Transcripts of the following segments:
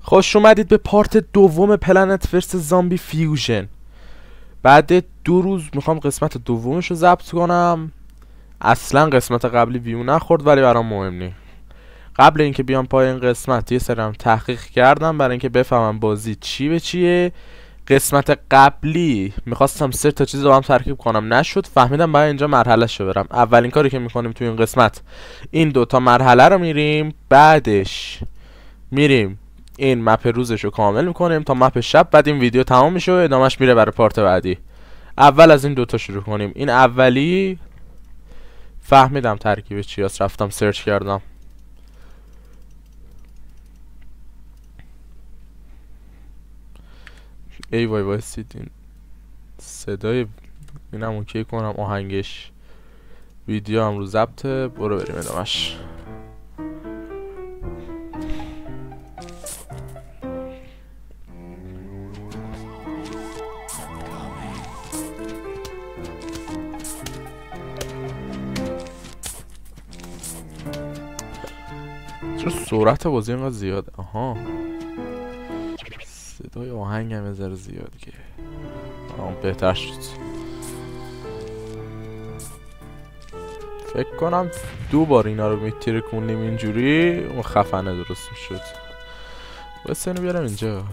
خوش اومدید به پارت دوم پلنت ورس زامبی فیوژن. بعد 2 روز میخوام قسمت دومش رو ضبط کنم. اصلا قسمت قبلی ویو نخورد ولی برام مهم نی. قبل اینکه بیام پای این قسمت یه سرم تحقیق کردم برای اینکه بفهمم بازی چی به چیه. قسمت قبلی میخواستم 3 تا چیز رو هم ترکیب کنم، نشد. فهمیدم باید اینجا مرحله شو برم. اولین کاری که میکنیم توی این قسمت این 2 تا مرحله رو میریم، بعدش میریم این مپ روزش رو کامل میکنیم تا مپ شب. بعد این ویدیو تمام میشه و ادامهش میره برای پارت بعدی. اول از این 2 تا شروع کنیم. این اولی فهمیدم ترکیب چی هست، رفتم سرچ کردم. ای وای وایسید، این صدای اینم اوکی کنم، آهنگش ویدیو هم رو ضبطه. برو بریم ادامهش. چرا سرعت بازی اینقدر زیاده؟ آها، صدای آهنگ هم یه ذره زیاد که بهتر شد. فکر کنم 2 بار اینا رو میترکونیم اینجوری اون خفنه درست میشد. بس اینو بیارم اینجا.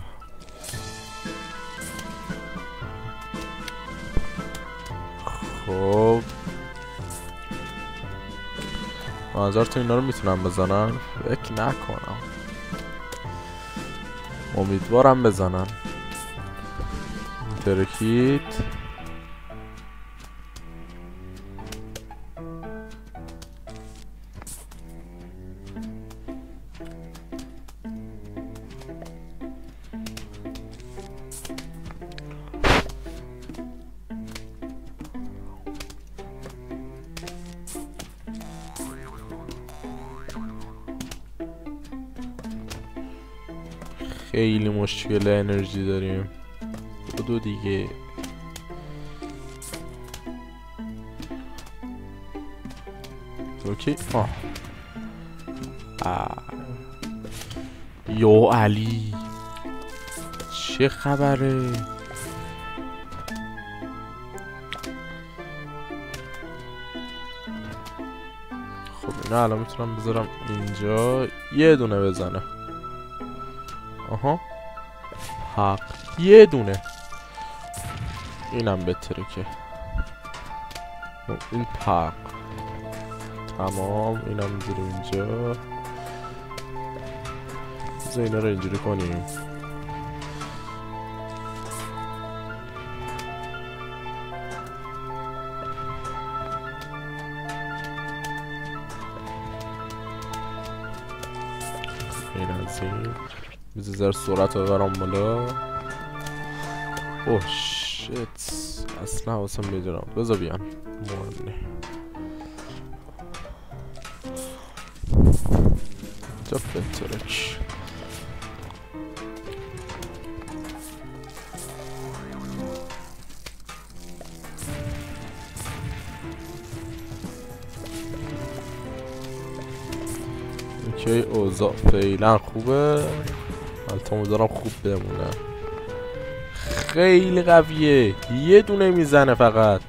خب منظر تو اینا رو میتونم بزنم؟ فکر نکنم، امیدوارم بزنن. ترکید خیلی مشکل انرژی داریم. 2 دیگه. اوکی. یو علی چه خبره؟ خب اینا الان میتونم بذارم اینجا، یه دونه بزنه. آها حق، یه دونه. اینم بهتره که این پاک تمام. اینم میذاریم اینجا. بذار اینا رو اینجوری کنیم. این از این بذار ذره سرعت رو ببرم بالا. اوه شیت، اصلا حواسم میدونم. بذار بیان مهمه جا بترک. اوکی اوضاع فعلا خوبه. البته امیدوارم خوب بمونه. خیلی قویه، یه دونه میزنه فقط.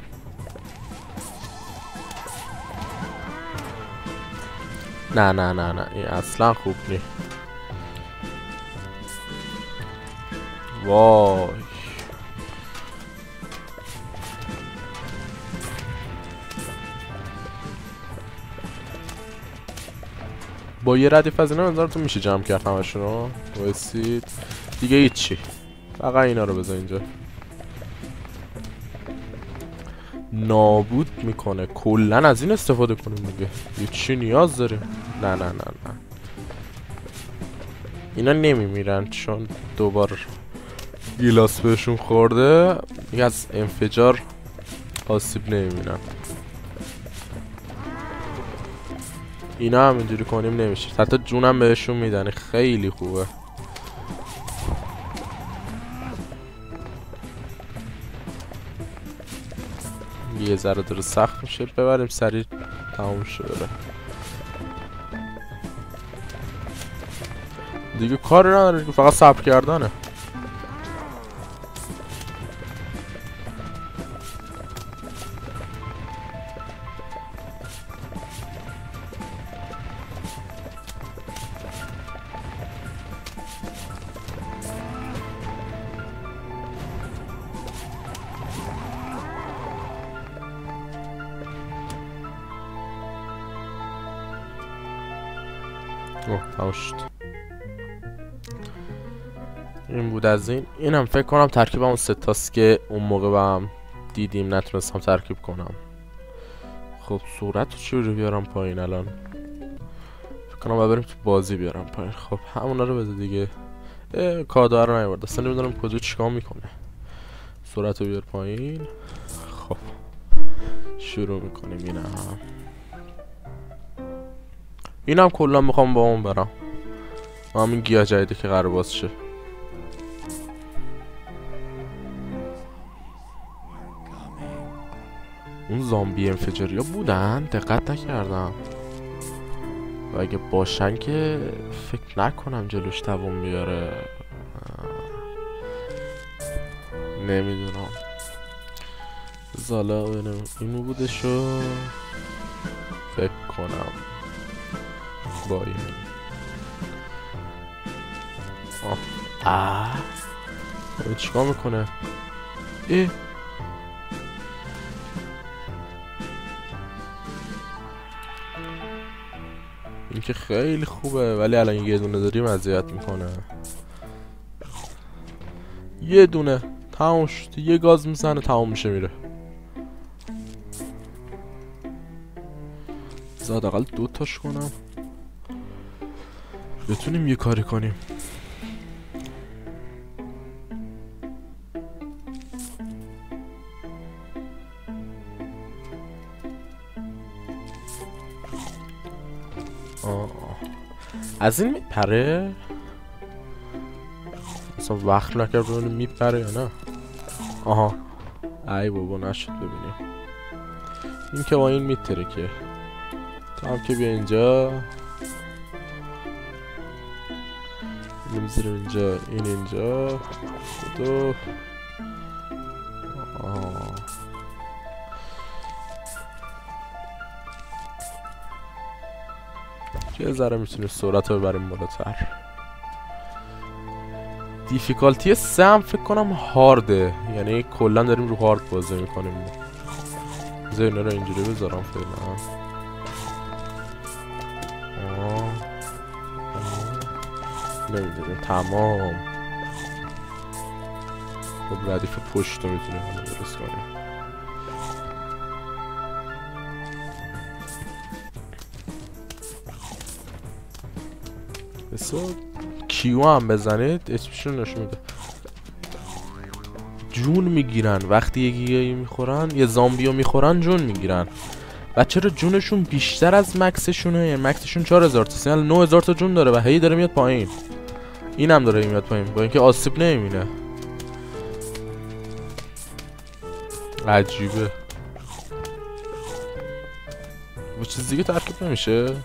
نه نه نه نه، این اصلا خوب نی. وای با یه ردیف از اینا نظرتون میشه جمع کرد همشون رو؟ وایسید دیگه هیچی، فقط اینا رو بذار اینجا. نابود میکنه. کلن از این استفاده کنیم دیگه، یه چی نیاز داریم؟ نه نه نه نه، اینا نمیمیرن چون 2 بار گیلاس بهشون خورده. دیگه از انفجار آسیب نمیبینن. اینا هم اینجوری کنیم نمیشه، حتی جونم بهشون میدن. خیلی خوبه. یه ذره داره سخت میشه، ببریم سریع تموم شده. دیگه کاری نداره، فقط صبر کردنه. تمام شد. این بود از اینم فکر کنم ترکیب اون ستاست که اون موقع با هم دیدیم نتونستم ترکیب کنم. خب صورت رو چجوری بیارم پایین الان؟ فکر کنم باید بریم تو بازی بیارم پایین. خب همونا رو بده دیگه. کادا رو نیورد، اصلا نمیدونم کدو چیکار میکنه. صورت رو بیار پایین. خب شروع میکنیم. اینم کلا میخوام با اون برم. همین گیاه جدیدی که قرار باز شه. اون زامبی انفجاری ها بودن؟ دقت نکردم. و اگه باشن که فکر نکنم جلوش توان بیاره. نمیدونم. زالا ببینم اینو بودشو فکر کنم با این این چیکار میکنه؟ این که خیلی خوبه، ولی الان یه دونه داریم اذیت میکنه. یه دونه تموم شد. یه گاز میزنه تموم میشه میره. زاد اقل دوتاش کنم بتونیم یه کاری کنیم. از این میپره؟ اصلا وقت نکرد ببینیم میپره یا نه. آها ای بابا نشد ببینیم. این که با این میتره که تو هم که بیا اینجا. این میذاریم اینجا، این اینجا دو. یه ذره میتونیم سرعت رو ببریم بالاتر. دیفیکالتی 3 هم فکر کنم هارده، یعنی کلا داریم رو هارد بازی میکنیم. بذار اینا رو اینجوری بذارم فعلا. نمیدونیم. تمام. خب ردیف پشت رو میتونیم درست کنیم. بسا کیو هم بزنید اسمشون نشون میده. جون میگیرن وقتی یه گیگایی میخورن، یه زامبیو میخورن جون میگیرن. و چرا جونشون بیشتر از مکسشونه؟ یعنی مکسشون 4000 تا، یعنی 9000 تا جون داره و هی داره میاد پایین. اینم داره میاد پایین با اینکه آسیب نمیبینه. عجیبه. با چیز دیگه ترکیب نمیشه؟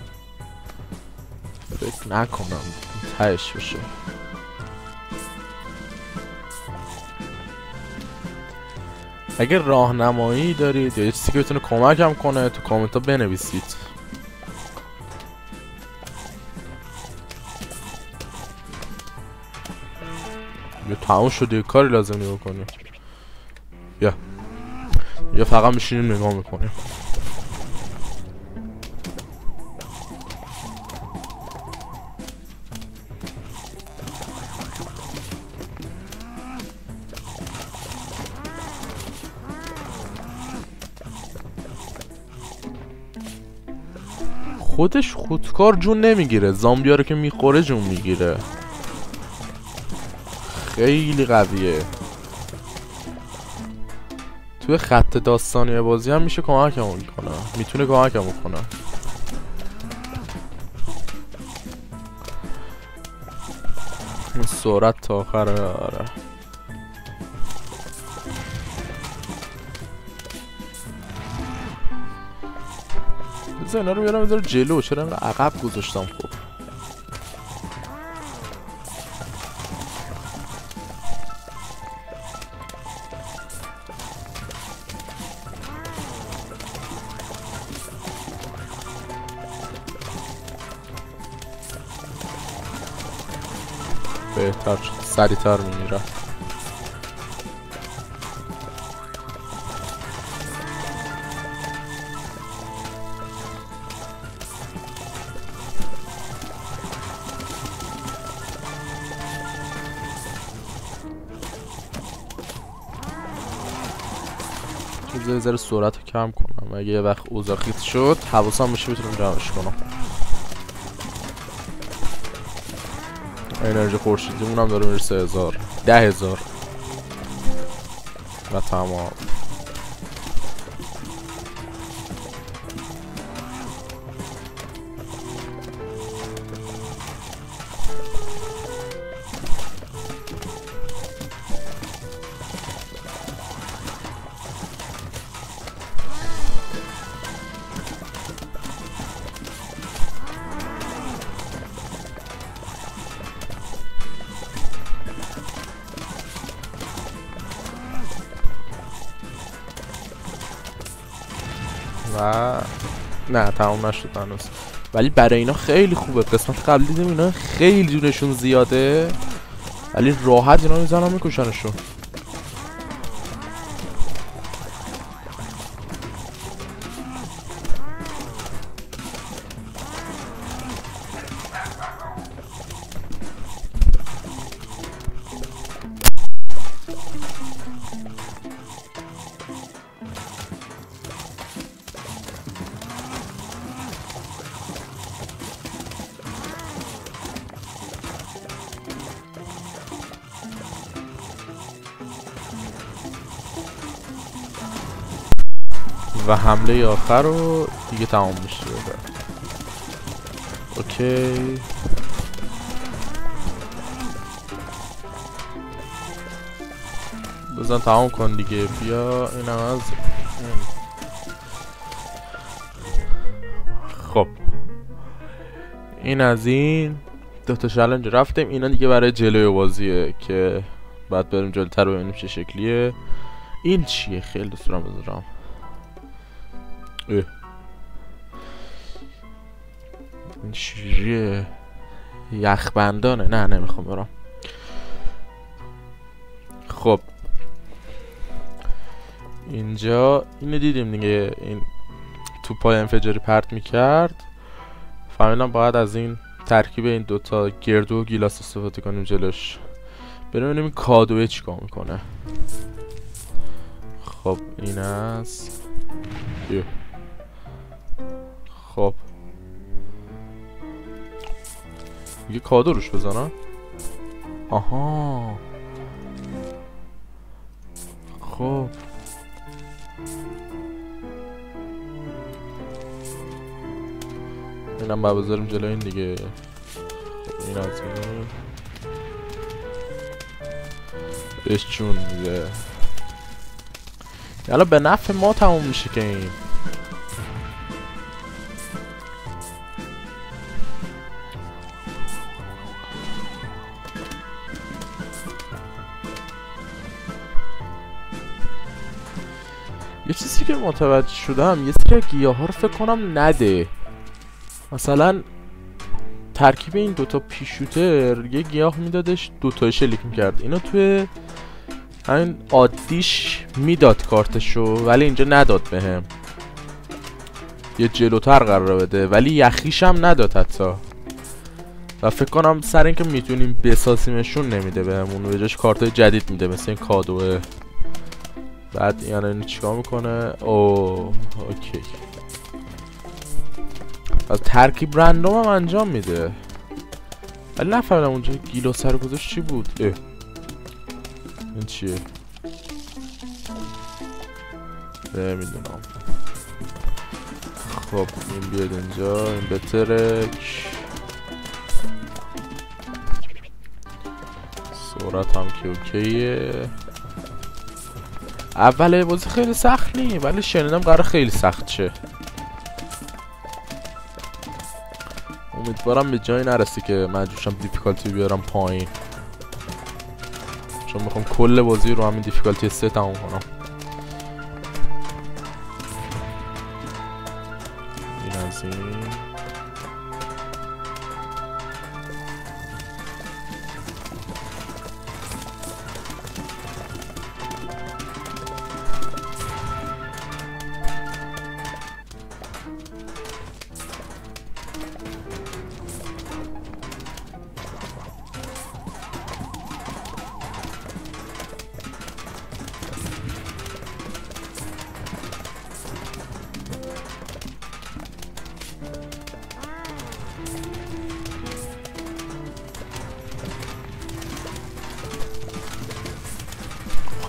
فکر نکنم تهش بشه. اگه راهنمایی دارید یا یه چیزی که بتونه کمکم کنه تو کامنت ها بنویسید. یا تموم شده یه کاری لازمی بکنیم. یا فقط میشینیم نگاه میکنیم. خودش خودکار جون نمیگیره، زامبیا رو که میخوره جون میگیره. خیلی قویه. توی خط داستانی بازی هم میشه کمکمون کنه، میتونه کمکمون کنه. این سرعت تا آخره. آره بذار اینا رو بیارم بذار جلو. چرا اینقدر عقب گذاشتم؟ خب بهتر شد، سریعتر میمیرم. یه ذره سرعت رو کم کنم، اگه یه وقت اوضاع خیت شد حواسم بشه بتونم جمعش کنم. انرژی خورشیدیمون هم داره میرسه 1000 10000 و تمام. و نه تمام نشد هنوز، ولی برای اینا خیلی خوبه. قسمت قبلی دیدیم اینا خیلی دونشون زیاده ولی راحت اینا میزنن میکشنشون. و حمله آخر رو دیگه تمام میشه. اوکی بزن تمام کن دیگه. بیا اینم از خب این از این دوتا چالش رفتیم. اینا دیگه برای جلوی بازیه که بعد بریم جلوتر ببینیم چه شکلیه. این چیه؟ خیلی دوست دارم بذارم. این چیه؟ یخبندانه؟ نه نمیخوام برم. خب اینجا اینو دیدیم دیگه، این توپای انفجاری پرت میکرد. فهمیدم باید از این ترکیب این دوتا گردو و گیلاس استفاده کنیم جلوش. بریم ببینیم این کادوه چیکار میکنه. خب این است. خب یه کادو روش بزنم. آها خب اینم باید بذاریم جلو این دیگه. خب این از این بهش چون میده. یالا به نفع ما تموم میشه که این یه چیزی که متوجه شدم یه سری گیاها رو فکر کنم نده. مثلا ترکیب این دوتا پیشوتر یه گیاه میدادش دوتا شلیک میکرد. اینو توی همین عادیش میداد کارتشو ولی اینجا نداد بهم. یه جلوتر قرار بده ولی یخیش هم نداد حتی. و فکر کنم سر اینکه میتونیم بسازیمشون نمیده بهمون، به جاش کارتای جدید میده مثل این کادوه. بعد یعنی اینو چیکار میکنه؟ اوکی از ترکیب رندوم هم انجام میده ولی نفهمیدم اونجا گیلو سر گذاشت چی بود. این چیه؟ نمیدونم. خب این بیاد اینجا، این بترک سرعت هم که اوکیه. اول بازی خیلی سخت نی ولی شنیدم قرار خیلی سخت شه. امیدوارم به جایی نرسی که مجبورشم دیفیکالتی بیارم پایین، چون میخوام کل بازی رو همین دیفیکالتی 3 تموم کنم. این از این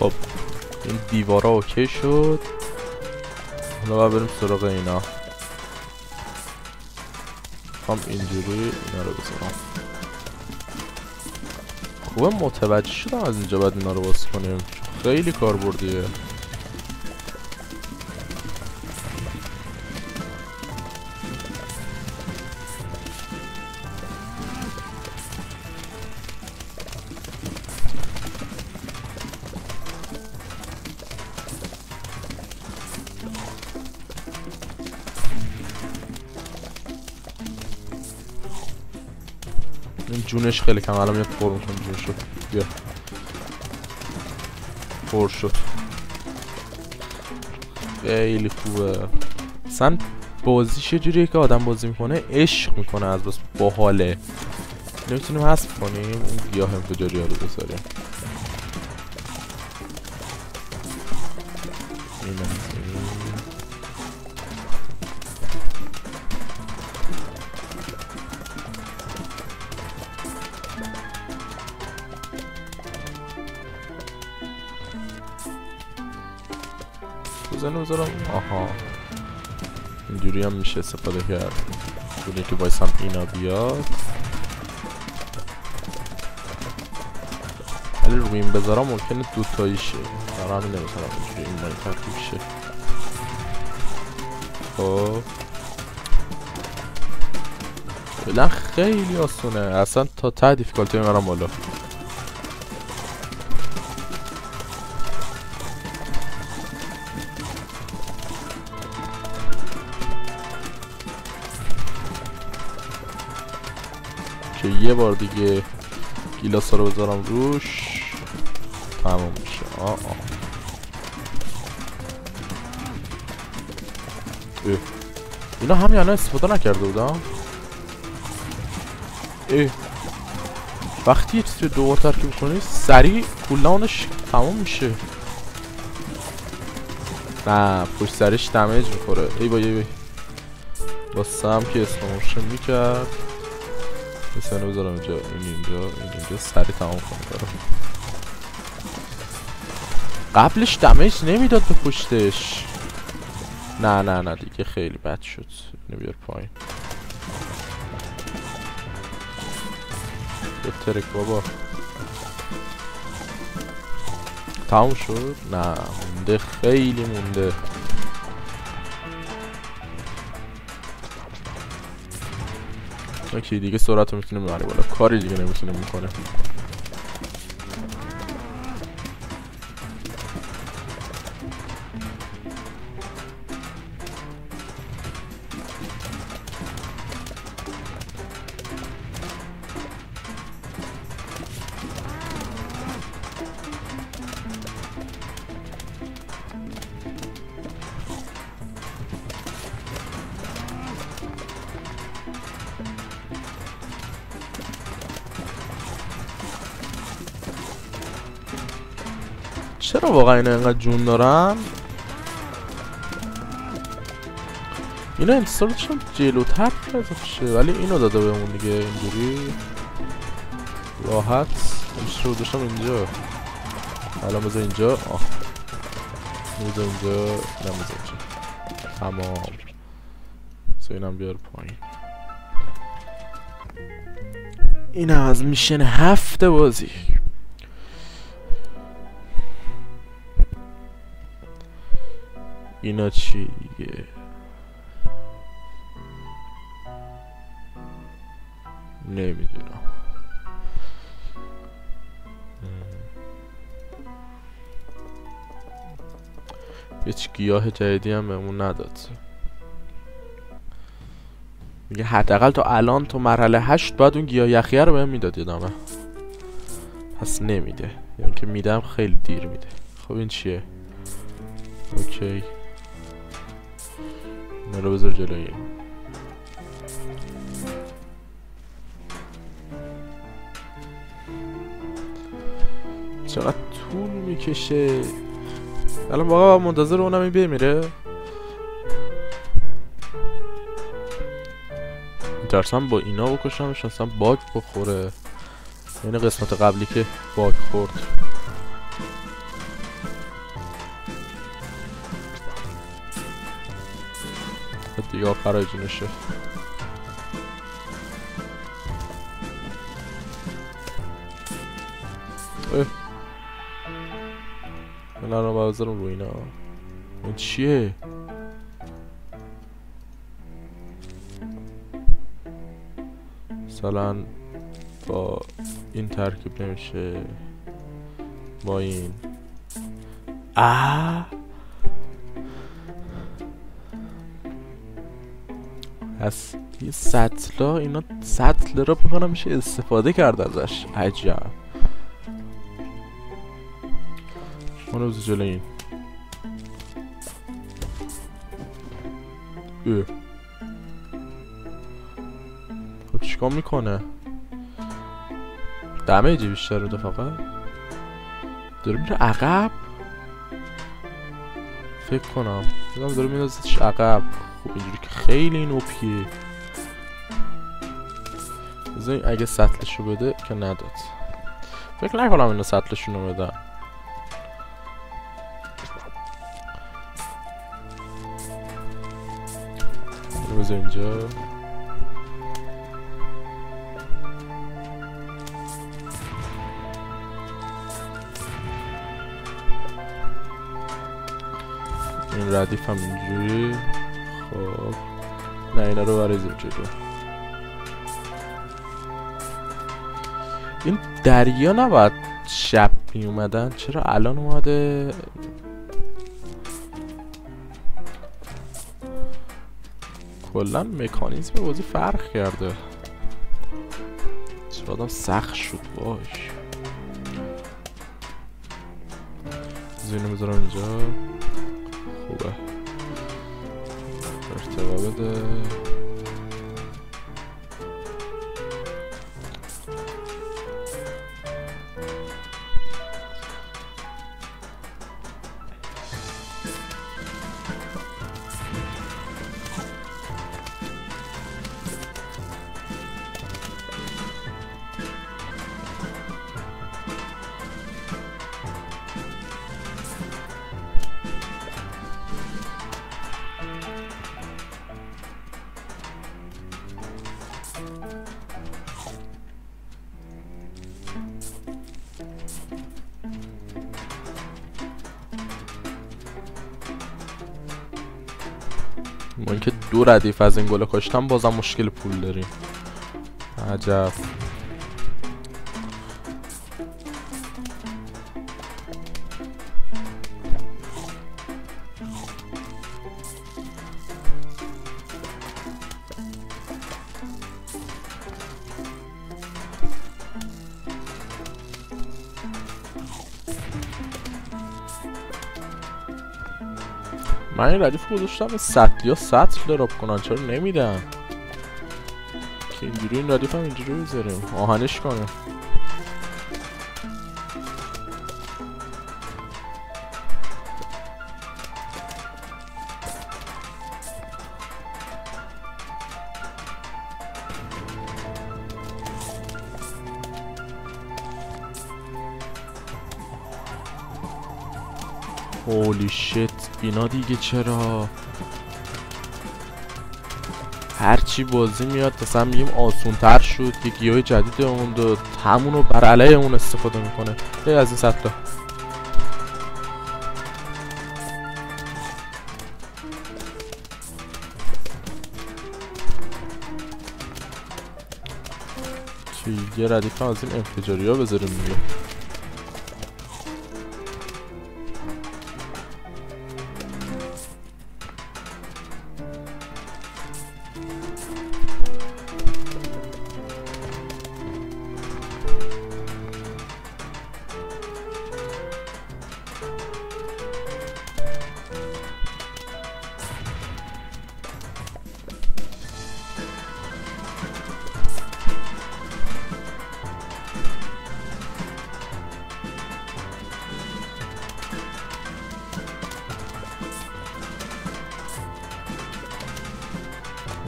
خب این دیوارا اوکی شد. حالا باید بریم سراغ اینا. اینجوری اینا رو بزنم. خوبه متوجه شدم از اینجا باید اینا رو باز کنیم، خیلی کاربردیه. این جونش خیلی کم، الان میاد پر میکنم. جون شد، بیا پر شد، خیلی خوبه. اصلا بازیش یه جوریه که آدم بازی میکنه عشق میکنه، از بس باحاله. نمیتونیم حذف کنیم اون گیاه انفجاری ها رو بذاریم. بذارم. آها اینجوری هم میشه استفاده کرد. جوری که بایستم اینا بیاد، ولی روی این بذارم ممکنه دوتایی شه، برای همین نمیتونم اینجوری این مایی ترکیب شه. خب فعلا خیلی آسونه، اصلا تا ته دیفیکالتی میبرم بالا. که یه بار دیگه گیلاس رو بذارم روش تموم میشه. اینا همین الان استفاده نکرده بودم. وقتی یه چیزی رو دوبار ترکیب کنی سریع کولداونش تموم میشه. نه پشت سرش دمیج میخوره. ای بای با سم که اسموشن میکرد. مثلا بذارم اینجا، اینجا سریع تمام کنه کارو. قبلش دمیج نمیداد به پشتش. نه دیگه خیلی بد شد. اینو بیار پایین. به ترک بابا. تموم شد؟ نه مونده، خیلی مونده. اوکی دیگه سرعت رو میتونیم ببریم بالا، کاری دیگه نمیتونیم میکنه. چرا واقعا اینا اینقدر جون دارن؟ اینا انتصاراتشون جلوتر اضافه شه، ولی اینو داده بهمون دیگه اینجوری راحت. امش رو داشتم اینجا، الان بذار اینجا. بذار اینجا، اینم بذار اینجا. تمام. بذار اینم بیار پایین. اینم از میشن 7 بازی. اینا چی دیگه؟ نمیدونم. هیچ گیاه جدیدی هم بهمون نداد. میگه حداقل تا الان تو مرحله 8 باید اون گیاه یخیه رو بهم میداد یادمه. پس نمیده، یعنی که میدم خیلی دیر میده. خب این چیه؟ اوکی اینا رو بذار جلوی. چقدر طول میکشه. الان واقعا منتظر اونم این بمیره. میترسم با اینا بکشمش اصلا باگ بخوره. یعنی قسمت قبلی که باگ خورد. دیگه آخرای جونشه. من الان بذارم رو اینا. این چیه؟ مثلا با این ترکیب نمیشه، با این از یه سطلا، اینا سطل رو میکنم میشه استفاده کرد ازش. عجب. اونو بزر جلو این. خب چیکار میکنه؟ دمیجی بیشتر رو فقط داره میره عقب فکر کنم. داره میندازش عقب. خب اینجوری که خیلی نوپیه. بذاریم اگه سطلشو بده که نداد. فکر نکنم اینا سطلشونو بدن. بذار اینجا. این ردیف هم اینجوری. خب نه اینا رو بریزیم جلو. این دریا نباید شب می اومدن، چرا الان اومده؟ کلا مکانیزم بازی فرق کرده. چرا آدم سخت شد باش. زینو بذارم اینجا. خوبه ارتقا بده. ما اینکه 2 ردیف از این گله کاشتم بازم مشکل پول داریم. عجب. من این ردیف گذاشتم سطل یا سطل دراب کنن، چرا نمیدن؟ که اینجوری این ردیف هم اینجوری بذاریم آهنش کنه. هولی شت اینا دیگه چرا هرچی بازی میاد مثلا میگیم آسون تر شد، یه گیاه جدید اون داد همونو بر علیه اون استفاده میکنه. یه از این سطلا چی یه ردیف هم از این انفجاری ها بذاریم دیگه.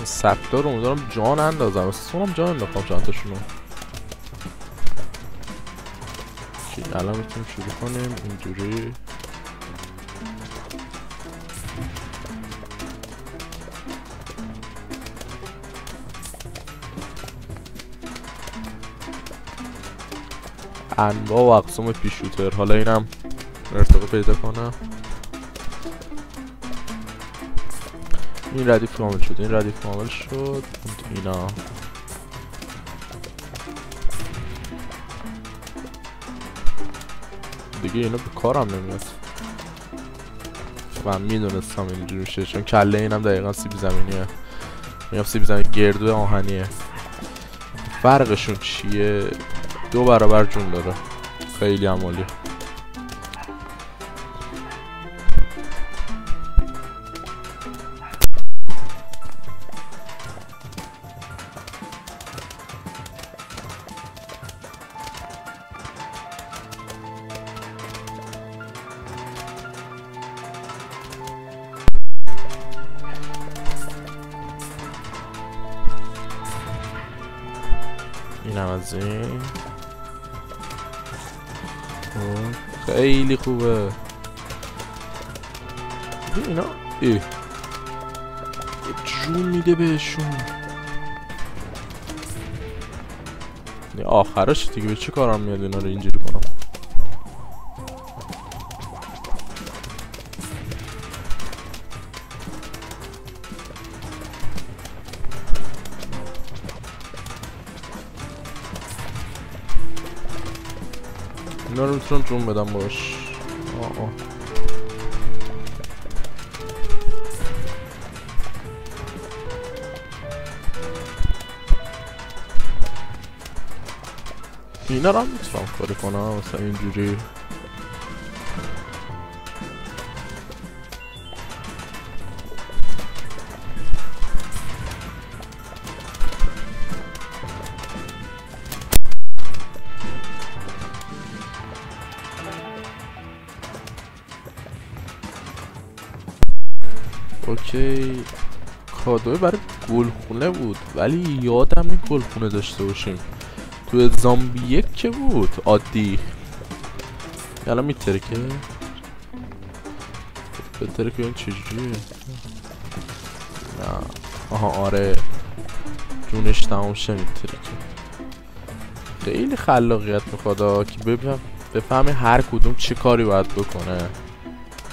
سطلا رو امیدوارم جان اندازم، اصلا جان انداختم چند تاشونو. الان میتونیم شروع کنیم اینجوری. انواع و اقسام پیشوتر. حالا اینم ارتقا پیدا کنم. این ردیف کامل شد، این ردیف کامل شد. اینا دیگه اینا به کارم نمیاد. من میدونستم اینجوری میشه چون کله اینم دقیقا سیب زمینیه. میگم سیب زمینی گردو آهنیه. فرقشون چیه؟ 2 برابر جون داره. خیلی عمالی. اینم از این خیلی خوبه. اینا یه جون میده بهشون. آخرش دیگه به چه کارم میاد اینا رو اینجوری کنم. اینا رو میتونم جون بدم باش. اینا رو هم میتونم کاری کنم مثلا اینجوری. اوکی، کادوی برای گلخونه بود ولی یادم نیست گلخونه داشته باشیم. تو زامبی 1 که بود عادی. الان میترکه بترکه. این چجوریه؟ نه آها آره جونش تمام شه میترکه. خیلی خلاقیت میخواد که بفهمی هر کدوم چه کاری باید بکنه.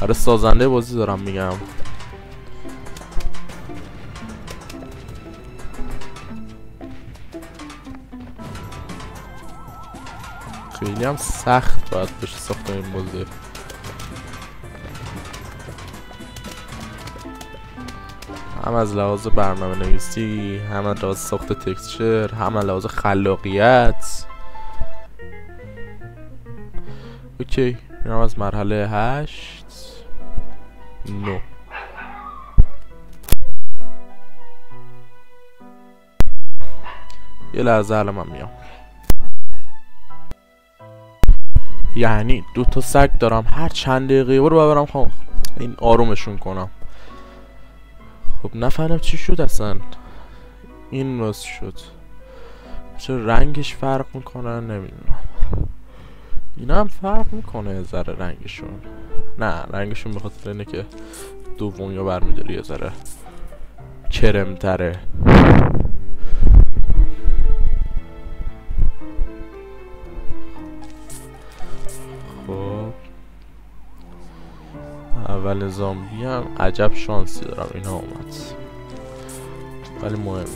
آره سازنده بازی دارم میگم. خیلی هم سخت باید بشه ساخت این بازی. هم از لحاظ برنامه نویسی، هم از لحاظ ساخت تکسچر، هم از لحاظ خلاقیت. اوکی این هم از مرحله 8 9. یه لحظه الان من میام. یعنی 2 تا سگ دارم، هر چند دقیقه برو ببرم خواهم این آرومشون کنم. خب نفهمم چی شد اصلا. این راست شد. چرا رنگش فرق میکنه نمیدونم. اینا هم فرق میکنه یه ذره رنگشون. نه رنگشون به خاطر اینه که دومی رو برمیداری یه ذره کرم تره. اول زامبی هم عجب شانسی دارم اینا اومد ولی مهمه.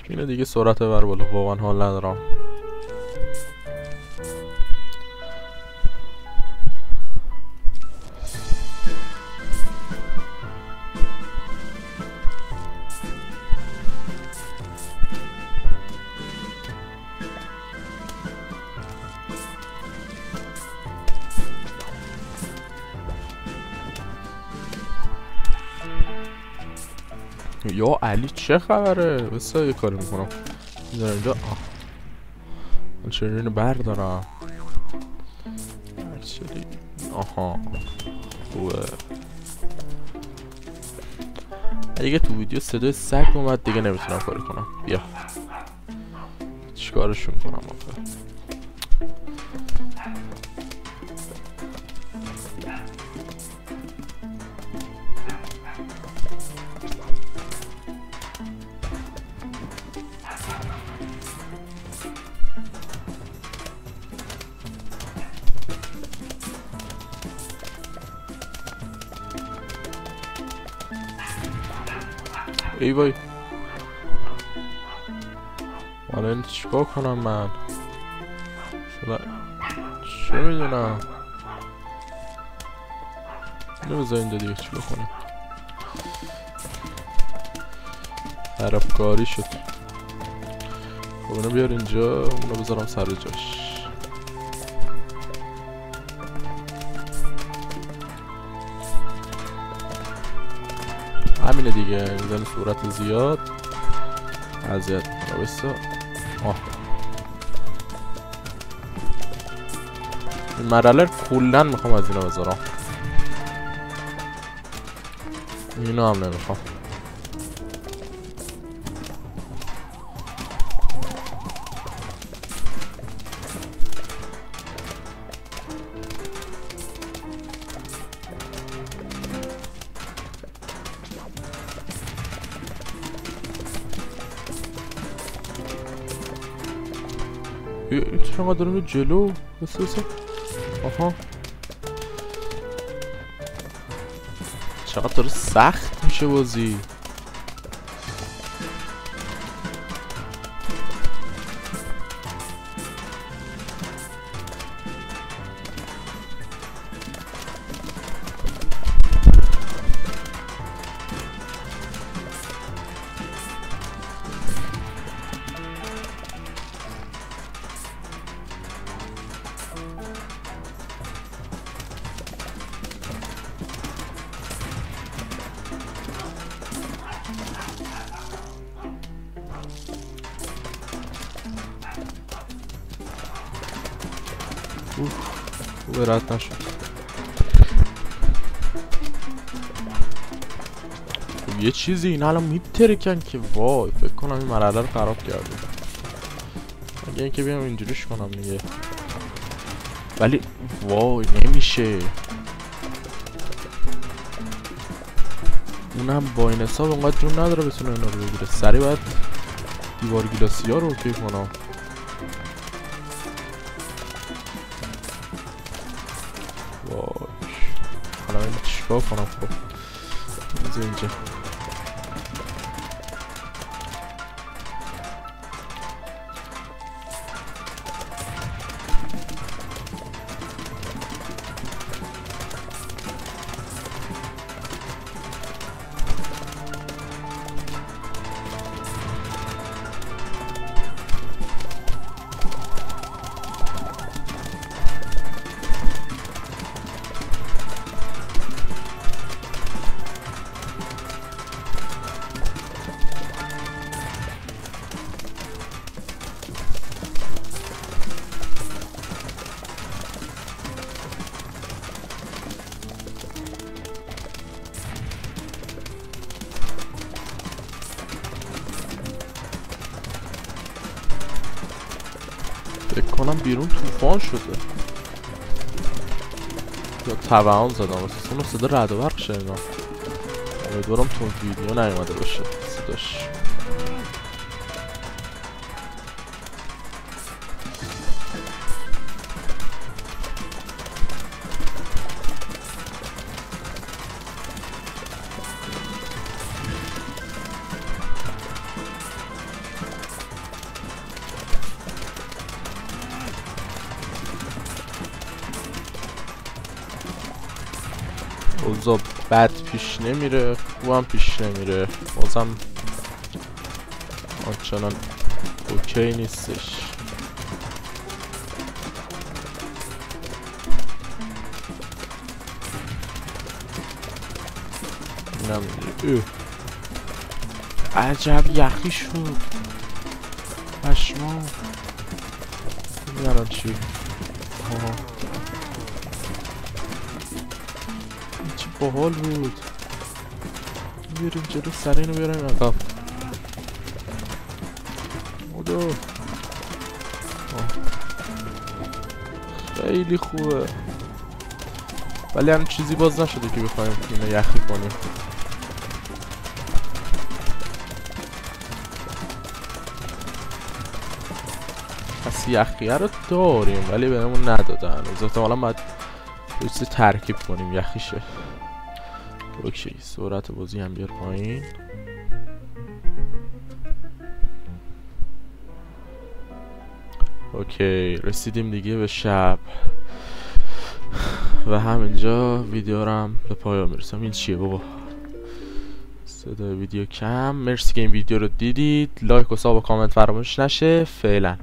اینه دیگه سرعت بر بالا واقعا حال ندارم. یا علی چه خبره؟ بسا یه کاری میکنم میدونم اینجا. من چرا اینو بردارم آها خوبه. اگه تو ویدیو صدای سگ اومد دیگه نمیتونم کاری کنم. بیا چیکارشون کنم آخه. ای وای حالا این چیکار کنم من؟ چه میدونم اینو بذار اینجا دیگه چی بکنم. خرابکاری شد. خب اینو بیار اینجا، اونو بذارم سر جاش. همینه دیگه، میزنی صورت زیاد اذیت میکنه. بسا این مرحله کلن میخوام از اینا بذارم، اینو هم نمیخوام. این چرا دارم جلو بسه آها چقدر داره سخت میشه بازی. خوبه رد نشد. خب یه چیزی این الان میترکن که وای فکر کنم این مرحله رو خراب کردیم. اگه اینکه بیام اینجوریش کنم دیگه، ولی وای نمیشه. اونم با این حساب انقدر جون نداره بتونه اینا رو بگیره. سریع باید دیوار گلاسی ها رو اوکی کنم. حالا این چیکار کنم؟ خب بذار اینجا فکر کنم بیرون طوفان شده یا توهم زدم واسه اون صدا رعد و برق شنیدم. امیدوارم تو ویدیو نیومده باشه صداش. اوضاع بد پیش نمیره، خوبم پیش نمیره، بازم آنچنان اوکی نیستش. نمیره. عجب یخی شد پشما. میارن چی؟ چی باحال بود. بیاریم جلو سر اینو بیاریم عقب. خدا خیلی خوبه، ولی هم چیزی باز نشده که بخوایم اینو یخی کنیم. پس یخیه رو داریم ولی بهمون ندادن. احتمالا باید یه ترکیب کنیم یخیشه. اوکی سرعت بازی هم بیار پایین. اوکی رسیدیم دیگه به شب و همینجا ویدیو رو هم به پایان میرسم. این چیه بابا؟ صدای ویدیو کم. مرسی که این ویدیو رو دیدید. لایک و ساب و کامنت فراموش نشه. فعلا.